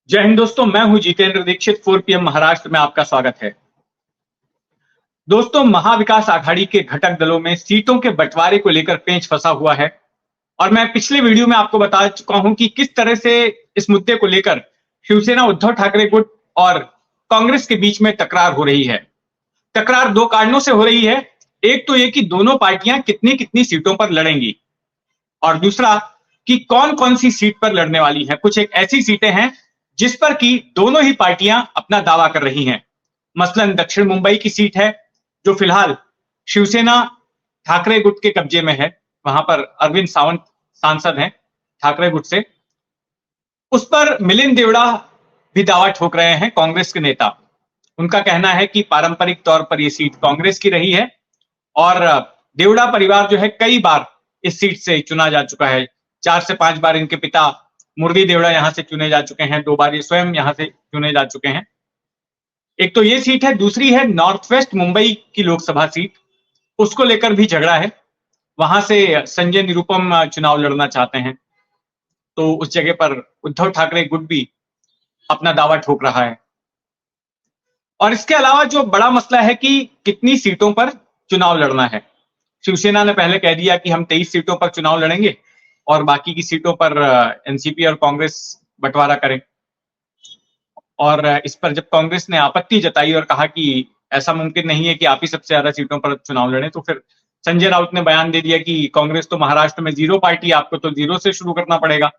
जय हिंद दोस्तों, मैं हूं जितेंद्र दीक्षित। 4 PM महाराष्ट्र में आपका स्वागत है। दोस्तों, महाविकास आघाड़ी के घटक दलों में सीटों के बंटवारे को लेकर पेंच फंसा हुआ है और मैं पिछले वीडियो में आपको बता चुका हूं कि किस तरह से इस मुद्दे को लेकर शिवसेना उद्धव ठाकरे गुट और कांग्रेस के बीच में तकरार हो रही है। तकरार दो कारणों से हो रही है। एक तो ये कि दोनों पार्टियां कितनी कितनी सीटों पर लड़ेंगी और दूसरा कि कौन कौन सी सीट पर लड़ने वाली है। कुछ एक ऐसी सीटें हैं जिस पर कि दोनों ही पार्टियां अपना दावा कर रही हैं। मसलन दक्षिण मुंबई की सीट है जो फिलहाल शिवसेना ठाकरे गुट के कब्जे में है। वहां पर अरविंद सावंत सांसद हैं ठाकरे गुट से। उस पर मिलिंद देवड़ा भी दावा ठोक रहे हैं, कांग्रेस के नेता। उनका कहना है कि पारंपरिक तौर पर यह सीट कांग्रेस की रही है और देवड़ा परिवार जो है कई बार इस सीट से चुना जा चुका है। 4 से 5 बार इनके पिता मुरली देवड़ा यहां से चुने जा चुके हैं, 2 बार ये स्वयं यहां से चुने जा चुके हैं। एक तो ये सीट है, दूसरी है नॉर्थ वेस्ट मुंबई की लोकसभा सीट। उसको लेकर भी झगड़ा है। वहां से संजय निरुपम चुनाव लड़ना चाहते हैं, तो उस जगह पर उद्धव ठाकरे गुट भी अपना दावा ठोक रहा है। और इसके अलावा जो बड़ा मसला है कि कितनी सीटों पर चुनाव लड़ना है। शिवसेना ने पहले कह दिया कि हम 23 सीटों पर चुनाव लड़ेंगे और बाकी की सीटों पर एनसीपी और कांग्रेस बंटवारा करें। और इस पर जब कांग्रेस ने आपत्ति जताई और कहा कि ऐसा मुमकिन नहीं है कि आप ही सबसे ज्यादा सीटों पर चुनाव लड़ें, तो फिर संजय राउत ने बयान दे दिया कि कांग्रेस तो महाराष्ट्र में जीरो पार्टी, आपको तो जीरो से शुरू करना पड़ेगा।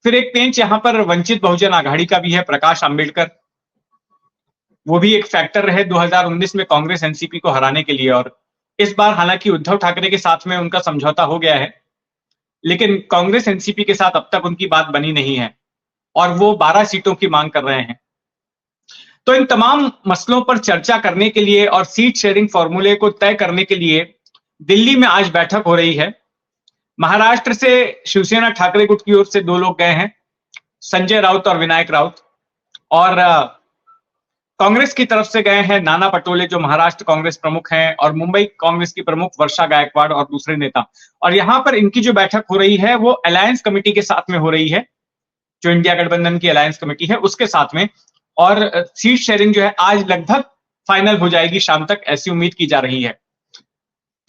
फिर एक पेंच यहां पर वंचित बहुजन आघाड़ी का भी है, प्रकाश आंबेडकर। वो भी एक फैक्टर रहे 2019 में कांग्रेस एनसीपी को हराने के लिए। और इस बार हालांकि उद्धव ठाकरे के साथ में उनका समझौता हो गया है, लेकिन कांग्रेस एनसीपी के साथ अब तक उनकी बात बनी नहीं है और वो 12 सीटों की मांग कर रहे हैं। तो इन तमाम मसलों पर चर्चा करने के लिए और सीट शेयरिंग फॉर्मूले को तय करने के लिए दिल्ली में आज बैठक हो रही है। महाराष्ट्र से शिवसेना ठाकरे गुट की ओर से 2 लोग गए हैं, संजय राउत और विनायक राउत। और कांग्रेस की तरफ से गए हैं नाना पटोले, जो महाराष्ट्र कांग्रेस प्रमुख हैं, और मुंबई कांग्रेस की प्रमुख वर्षा गायकवाड़ और दूसरे नेता। और यहां पर इनकी जो बैठक हो रही है वो अलायंस कमेटी के साथ में हो रही है, जो इंडिया गठबंधन की अलायंस कमेटी है उसके साथ में। और सीट शेयरिंग जो है आज लगभग फाइनल हो जाएगी शाम तक, ऐसी उम्मीद की जा रही है।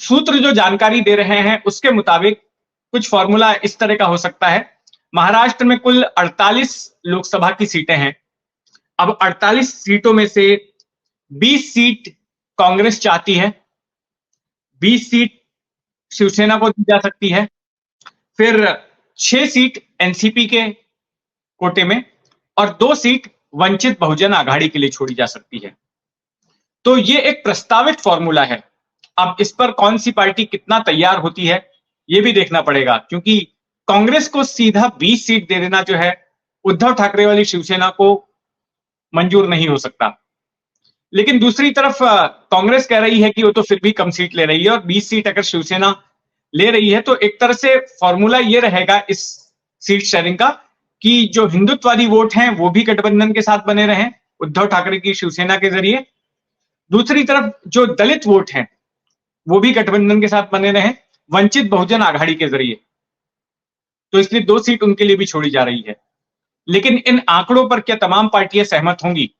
सूत्र जो जानकारी दे रहे हैं उसके मुताबिक कुछ फॉर्मूला इस तरह का हो सकता है। महाराष्ट्र में कुल 48 लोकसभा की सीटें हैं। अब 48 सीटों में से 20 सीट कांग्रेस चाहती है, 20 सीट शिवसेना को दी जा सकती है, फिर 6 सीट एनसीपी के कोटे में और 2 सीट वंचित बहुजन आघाड़ी के लिए छोड़ी जा सकती है। तो ये एक प्रस्तावित फॉर्मूला है। अब इस पर कौन सी पार्टी कितना तैयार होती है ये भी देखना पड़ेगा, क्योंकि कांग्रेस को सीधा 20 सीट दे देना जो है उद्धव ठाकरे वाली शिवसेना को मंजूर नहीं हो सकता। लेकिन दूसरी तरफ कांग्रेस कह रही है कि वो तो फिर भी कम सीट ले रही है और 20 सीट अगर शिवसेना ले रही है तो एक तरह से फॉर्मूला ये रहेगा इस सीट शेयरिंग का कि जो हिंदुत्ववादी वोट हैं वो भी गठबंधन के साथ बने रहें उद्धव ठाकरे की शिवसेना के जरिए। दूसरी तरफ जो दलित वोट हैं वो भी गठबंधन के साथ बने रहें वंचित बहुजन आघाड़ी के जरिए। तो इसलिए 2 सीट उनके लिए भी छोड़ी जा रही है। लेकिन इन आंकड़ों पर क्या तमाम पार्टियां सहमत होंगी?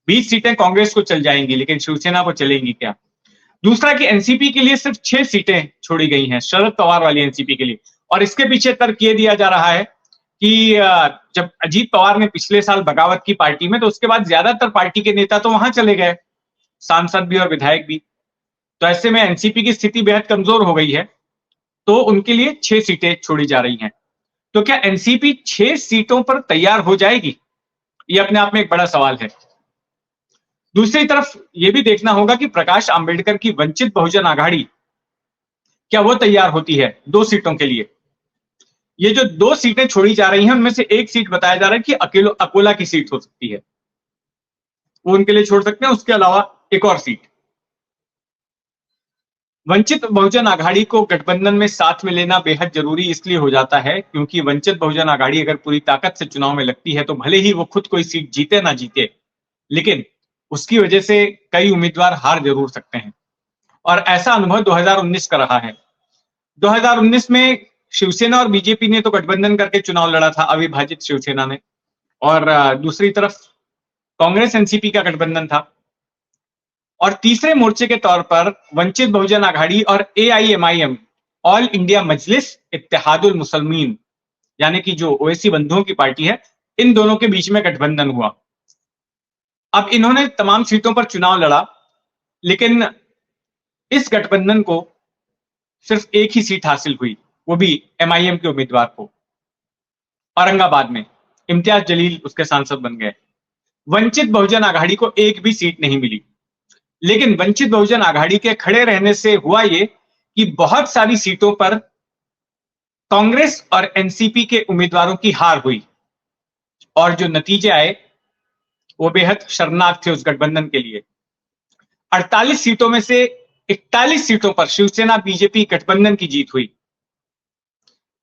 20 सीटें कांग्रेस को चल जाएंगी, लेकिन शिवसेना को चलेंगी क्या? दूसरा कि एनसीपी के लिए सिर्फ 6 सीटें छोड़ी गई हैं, शरद पवार वाली एनसीपी के लिए। और इसके पीछे तर्क ये दिया जा रहा है कि जब अजीत पवार ने पिछले साल बगावत की पार्टी में, तो उसके बाद ज्यादातर पार्टी के नेता तो वहां चले गए, सांसद भी और विधायक भी। तो ऐसे में एनसीपी की स्थिति बेहद कमजोर हो गई है, तो उनके लिए 6 सीटें छोड़ी जा रही हैं। तो क्या एनसीपी 6 सीटों पर तैयार हो जाएगी? यह अपने आप में एक बड़ा सवाल है। दूसरी तरफ यह भी देखना होगा कि प्रकाश आंबेडकर की वंचित बहुजन आघाड़ी क्या वो तैयार होती है 2 सीटों के लिए। ये जो 2 सीटें छोड़ी जा रही हैं उनमें से एक सीट बताया जा रहा है कि अकोला की सीट हो सकती है, वो उनके लिए छोड़ सकते हैं। उसके अलावा एक और सीट। वंचित बहुजन आघाड़ी को गठबंधन में साथ में लेना बेहद जरूरी इसलिए हो जाता है क्योंकि वंचित बहुजन आघाड़ी अगर पूरी ताकत से चुनाव में लगती है तो भले ही वो खुद कोई सीट जीते ना जीते, लेकिन उसकी वजह से कई उम्मीदवार हार जरूर सकते हैं। और ऐसा अनुभव 2019 का रहा है। 2019 में शिवसेना और बीजेपी ने तो गठबंधन करके चुनाव लड़ा था, अविभाजित शिवसेना ने, और दूसरी तरफ कांग्रेस एनसीपी का गठबंधन था। और तीसरे मोर्चे के तौर पर वंचित बहुजन आघाड़ी और एआईएमआईएम, ऑल इंडिया मजलिस इत्तेहादुल मुसलमीन, यानी कि जो ओवैसी बंधुओं की पार्टी है, इन दोनों के बीच में गठबंधन हुआ। अब इन्होंने तमाम सीटों पर चुनाव लड़ा, लेकिन इस गठबंधन को सिर्फ एक ही सीट हासिल हुई, वो भी एमआईएम के उम्मीदवार को, औरंगाबाद में। इम्तियाज जलील उसके सांसद बन गए। वंचित बहुजन आघाड़ी को एक भी सीट नहीं मिली। लेकिन वंचित बहुजन आघाड़ी के खड़े रहने से हुआ ये कि बहुत सारी सीटों पर कांग्रेस और एनसीपी के उम्मीदवारों की हार हुई, और जो नतीजे आए वो बेहद शर्मनाक थे उस गठबंधन के लिए। 48 सीटों में से 41 सीटों पर शिवसेना बीजेपी गठबंधन की जीत हुई।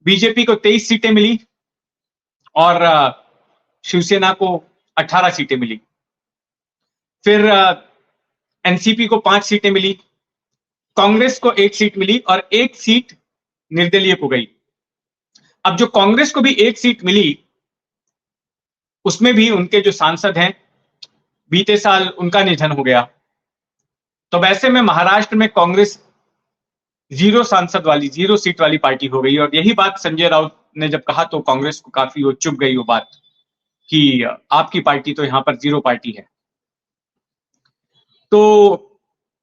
बीजेपी को 23 सीटें मिली और शिवसेना को 18 सीटें मिली। फिर एनसीपी को 5 सीटें मिली, कांग्रेस को 1 सीट मिली और 1 सीट निर्दलीय को गई। अब जो कांग्रेस को भी 1 सीट मिली, उसमें भी उनके जो सांसद हैं, बीते साल उनका निधन हो गया। तो वैसे में महाराष्ट्र में कांग्रेस 0 सांसद वाली, 0 सीट वाली पार्टी हो गई। और यही बात संजय राउत ने जब कहा तो कांग्रेस को काफी वो चुभ गई वो बात कि आपकी पार्टी तो यहां पर 0 पार्टी है। तो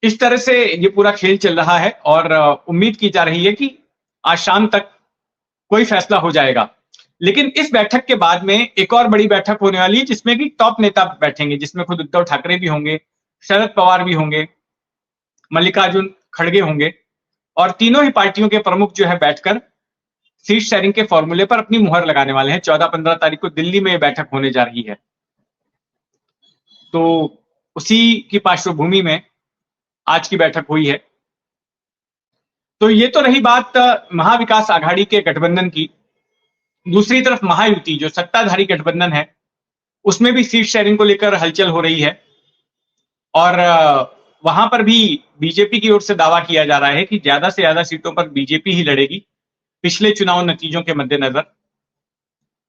इस तरह से ये पूरा खेल चल रहा है और उम्मीद की जा रही है कि आज शाम तक कोई फैसला हो जाएगा। लेकिन इस बैठक के बाद में एक और बड़ी बैठक होने वाली है, जिसमें कि टॉप नेता बैठेंगे, जिसमें खुद उद्धव ठाकरे भी होंगे, शरद पवार भी होंगे, मल्लिकार्जुन खड़गे होंगे, और तीनों ही पार्टियों के प्रमुख जो है बैठकर सीट शेयरिंग के फॉर्मूले पर अपनी मुहर लगाने वाले हैं। 14-15 तारीख को दिल्ली में बैठक होने जा रही है। तो उसी की पार्श्वभूमि में आज की बैठक हुई है। तो ये तो रही बात महाविकास आघाड़ी के गठबंधन की। दूसरी तरफ महायुति, जो सत्ताधारी गठबंधन है, उसमें भी सीट शेयरिंग को लेकर हलचल हो रही है, और वहां पर भी बीजेपी की ओर से दावा किया जा रहा है कि ज्यादा से ज्यादा सीटों पर बीजेपी ही लड़ेगी पिछले चुनाव नतीजों के मद्देनजर।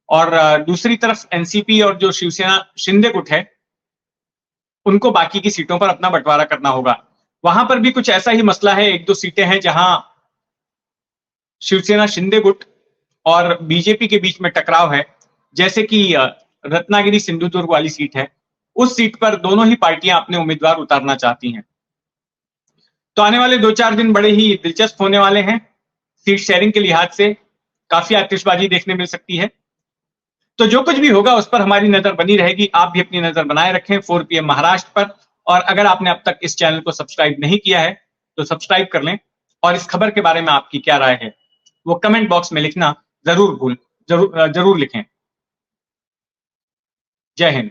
और दूसरी तरफ एनसीपी और जो शिवसेना शिंदे गुट है, उनको बाकी की सीटों पर अपना बंटवारा करना होगा। वहां पर भी कुछ ऐसा ही मसला है, 1-2 सीटें हैं जहां शिवसेना शिंदे गुट और बीजेपी के बीच में टकराव है। जैसे कि रत्नागिरी सिंधुदुर्ग वाली सीट है, उस सीट पर दोनों ही पार्टियां अपने उम्मीदवार उतारना चाहती हैं। तो आने वाले 2-4 दिन बड़े ही दिलचस्प होने वाले हैं। सीट शेयरिंग के लिहाज से काफी आतिशबाजी देखने मिल सकती है। तो जो कुछ भी होगा उस पर हमारी नजर बनी रहेगी। आप भी अपनी नजर बनाए रखें 4 PM महाराष्ट्र पर। और अगर आपने अब तक इस चैनल को सब्सक्राइब नहीं किया है तो सब्सक्राइब कर लें, और इस खबर के बारे में आपकी क्या राय है वो कमेंट बॉक्स में लिखना जरूर लिखें। जय हिंद।